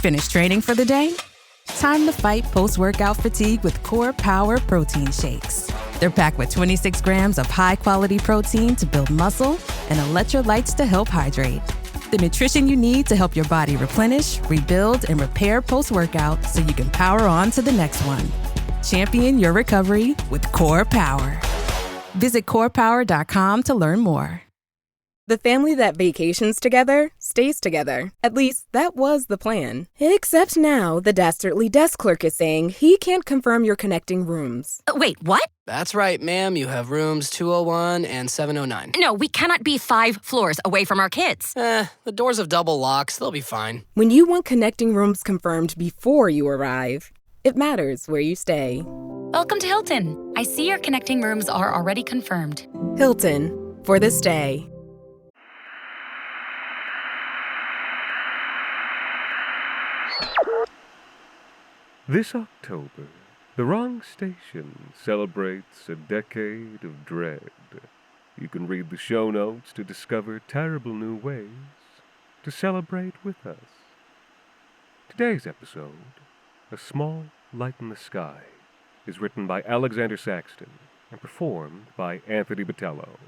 Finished training for the day? Time to fight post-workout fatigue with Core Power Protein Shakes. They're packed with 26 grams of high-quality protein to build muscle and electrolytes to help hydrate. The nutrition you need to help your body replenish, rebuild, and repair post-workout so you can power on to the next one. Champion your recovery with Core Power. Visit corepower.com to learn more. The family that vacations together stays together. At least, that was the plan. Except now, the dastardly desk clerk is saying he can't confirm your connecting rooms. Wait, what? That's right, ma'am. You have rooms 201 and 709. No, we cannot be 5 floors away from our kids. The doors have double locks. They'll be fine. When you want connecting rooms confirmed before you arrive, it matters where you stay. Welcome to Hilton. I see your connecting rooms are already confirmed. Hilton, for the stay. This October, the wrong station celebrates a decade of dread. You can read the show notes to discover terrible new ways to celebrate with us. Today's episode, A Small Light in the Sky, is written by Alexander Saxton and performed by Anthony Botelho.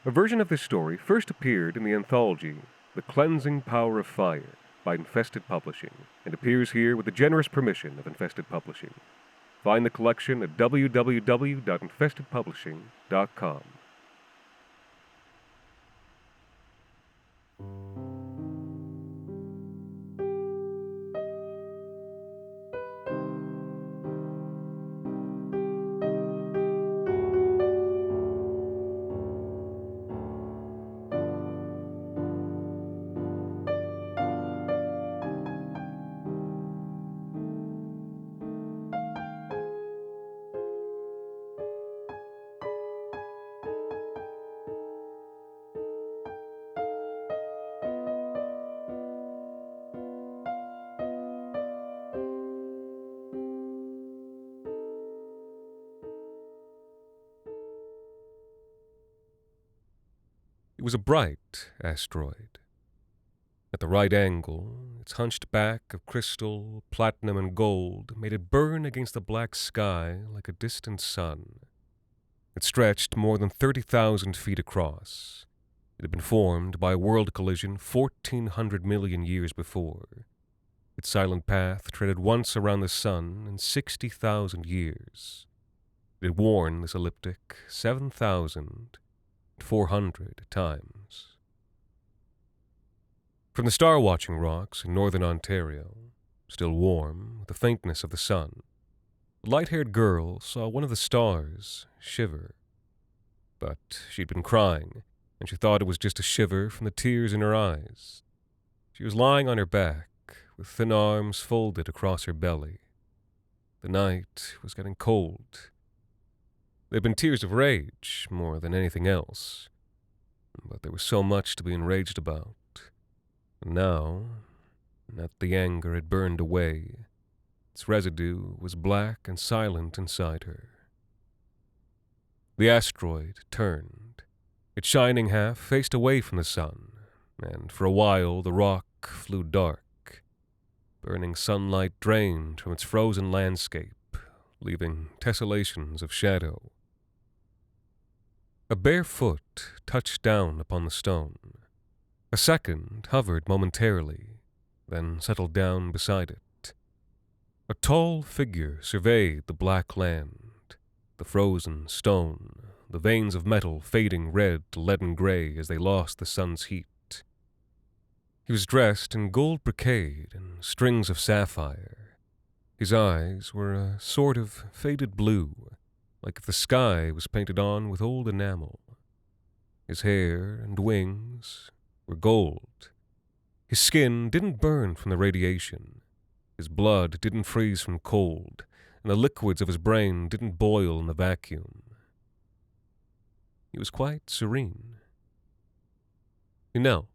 A version of this story first appeared in the anthology The Cleansing Power of Fire by Infested Publishing, and appears here with the generous permission of Infested Publishing. Find the collection at www.infestedpublishing.com. It was a bright asteroid. At the right angle, its hunched back of crystal, platinum, and gold made it burn against the black sky like a distant sun. It stretched more than 30,000 feet across. It had been formed by a world collision 1,400 million years before. Its silent path treaded once around the sun in 60,000 years. It had worn this ecliptic 7,400 times. From the star-watching rocks in northern Ontario, still warm with the faintness of the sun, the light-haired girl saw one of the stars shiver. But she'd been crying, and she thought it was just a shiver from the tears in her eyes. She was lying on her back, with thin arms folded across her belly. The night was getting cold. They'd been tears of rage more than anything else, but there was so much to be enraged about. And now, that the anger had burned away, its residue was black and silent inside her. The asteroid turned. Its shining half faced away from the sun, and for a while the rock flew dark. Burning sunlight drained from its frozen landscape, leaving tessellations of shadow. A bare foot touched down upon the stone. A second hovered momentarily, then settled down beside it. A tall figure surveyed the black land, the frozen stone, the veins of metal fading red to leaden gray as they lost the sun's heat. He was dressed in gold brocade and strings of sapphire. His eyes were a sort of faded blue, like if the sky was painted on with old enamel. His hair and wings were gold. His skin didn't burn from the radiation. His blood didn't freeze from cold, and the liquids of his brain didn't boil in the vacuum. He was quite serene. He knelt,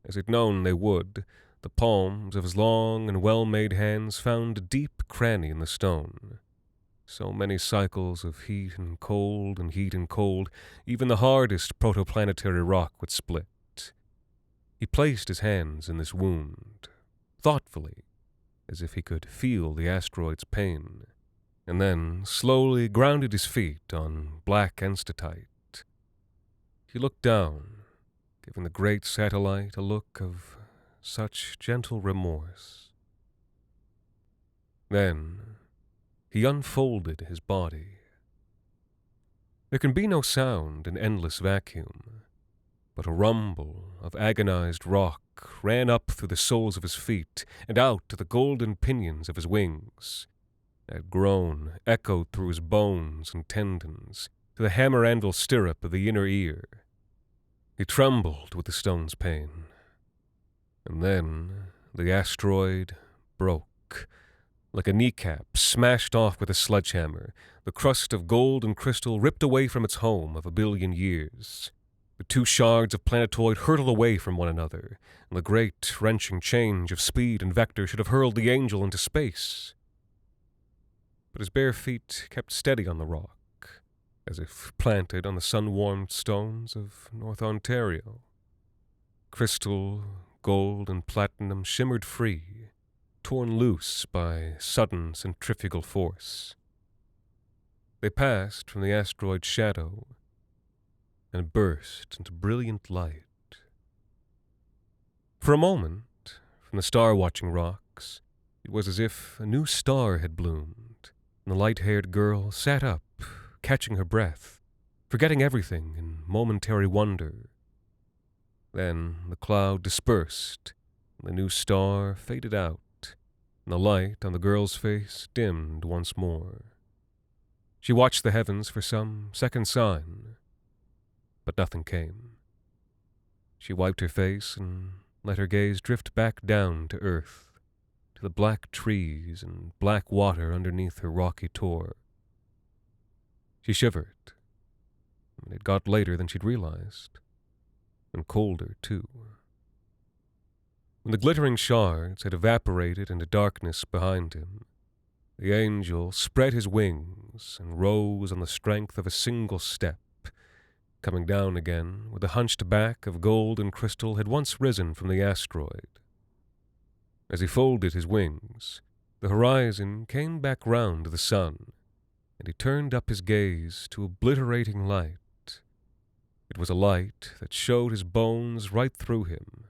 as he'd known they would. The palms of his long and well-made hands found a deep cranny in the stone. So many cycles of heat and cold and heat and cold, even the hardest protoplanetary rock would split. He placed his hands in this wound, thoughtfully, as if he could feel the asteroid's pain, and then slowly grounded his feet on black enstatite. He looked down, giving the great satellite a look of such gentle remorse. Then he unfolded his body. There can be no sound in endless vacuum, but a rumble of agonized rock ran up through the soles of his feet and out to the golden pinions of his wings. That groan echoed through his bones and tendons to the hammer-anvil stirrup of the inner ear. He trembled with the stone's pain. And then the asteroid broke. Like a kneecap smashed off with a sledgehammer, the crust of gold and crystal ripped away from its home of 1 billion years. The two shards of planetoid hurtled away from one another, and the great, wrenching change of speed and vector should have hurled the angel into space. But his bare feet kept steady on the rock, as if planted on the sun-warmed stones of North Ontario. Crystal, gold, and platinum shimmered free, torn loose by sudden centrifugal force. They passed from the asteroid's shadow and burst into brilliant light. For a moment, from the star-watching rocks, it was as if a new star had bloomed, and the light-haired girl sat up, catching her breath, forgetting everything in momentary wonder. Then the cloud dispersed, and the new star faded out, and the light on the girl's face dimmed once more. She watched the heavens for some second sign, but nothing came. She wiped her face and let her gaze drift back down to earth, to the black trees and black water underneath her rocky tor. She shivered, and it got later than she'd realized, and colder too. When the glittering shards had evaporated into darkness behind him, the angel spread his wings and rose on the strength of a single step, coming down again where the hunched back of gold and crystal had once risen from the asteroid. As he folded his wings, the horizon came back round to the sun, and he turned up his gaze to obliterating light. It was a light that showed his bones right through him,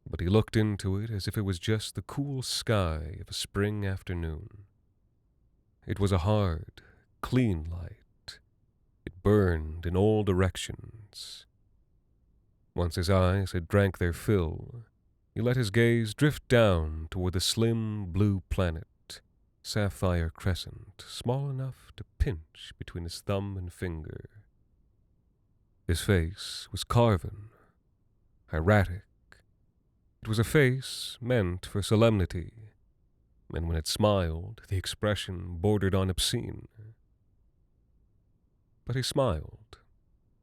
but he looked into it as if it was just the cool sky of a spring afternoon. It was a hard, clean light. It burned in all directions. Once his eyes had drank their fill, he let his gaze drift down toward the slim blue planet, sapphire crescent, small enough to pinch between his thumb and finger. His face was carven, hieratic. It was a face meant for solemnity, and when it smiled, the expression bordered on obscene. But he smiled,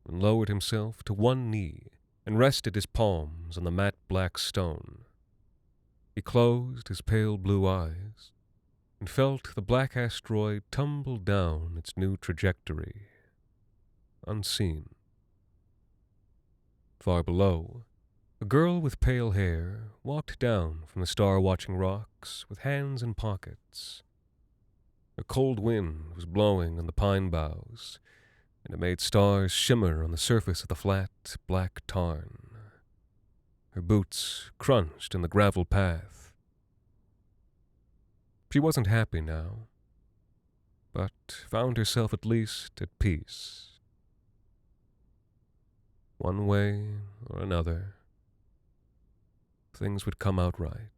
and lowered himself to one knee, and rested his palms on the matte black stone. He closed his pale blue eyes, and felt the black asteroid tumble down its new trajectory, unseen. Far below, a girl with pale hair walked down from the star-watching rocks with hands in pockets. A cold wind was blowing on the pine boughs, and it made stars shimmer on the surface of the flat, black tarn. Her boots crunched in the gravel path. She wasn't happy now, but found herself at least at peace. One way or another, things would come out right.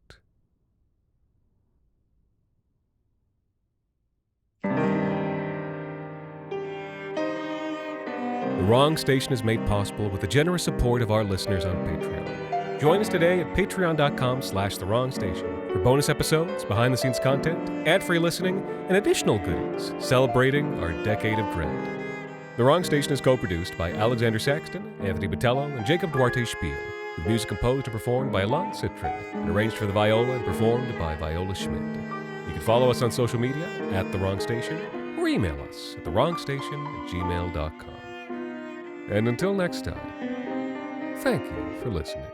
The Wrong Station is made possible with the generous support of our listeners on Patreon. Join us today at patreon.com/The Wrong Station for bonus episodes, behind-the-scenes content, ad-free listening, and additional goodies celebrating our decade of dread. The Wrong Station is co-produced by Alexander Saxton, Anthony Botelho, and Jacob Duarte Spiel, with music composed and performed by Alon Citrin, and arranged for the viola and performed by Viola Schmidt. You can follow us on social media at The Wrong Station, or email us at thewrongstation@gmail.com. And until next time, thank you for listening.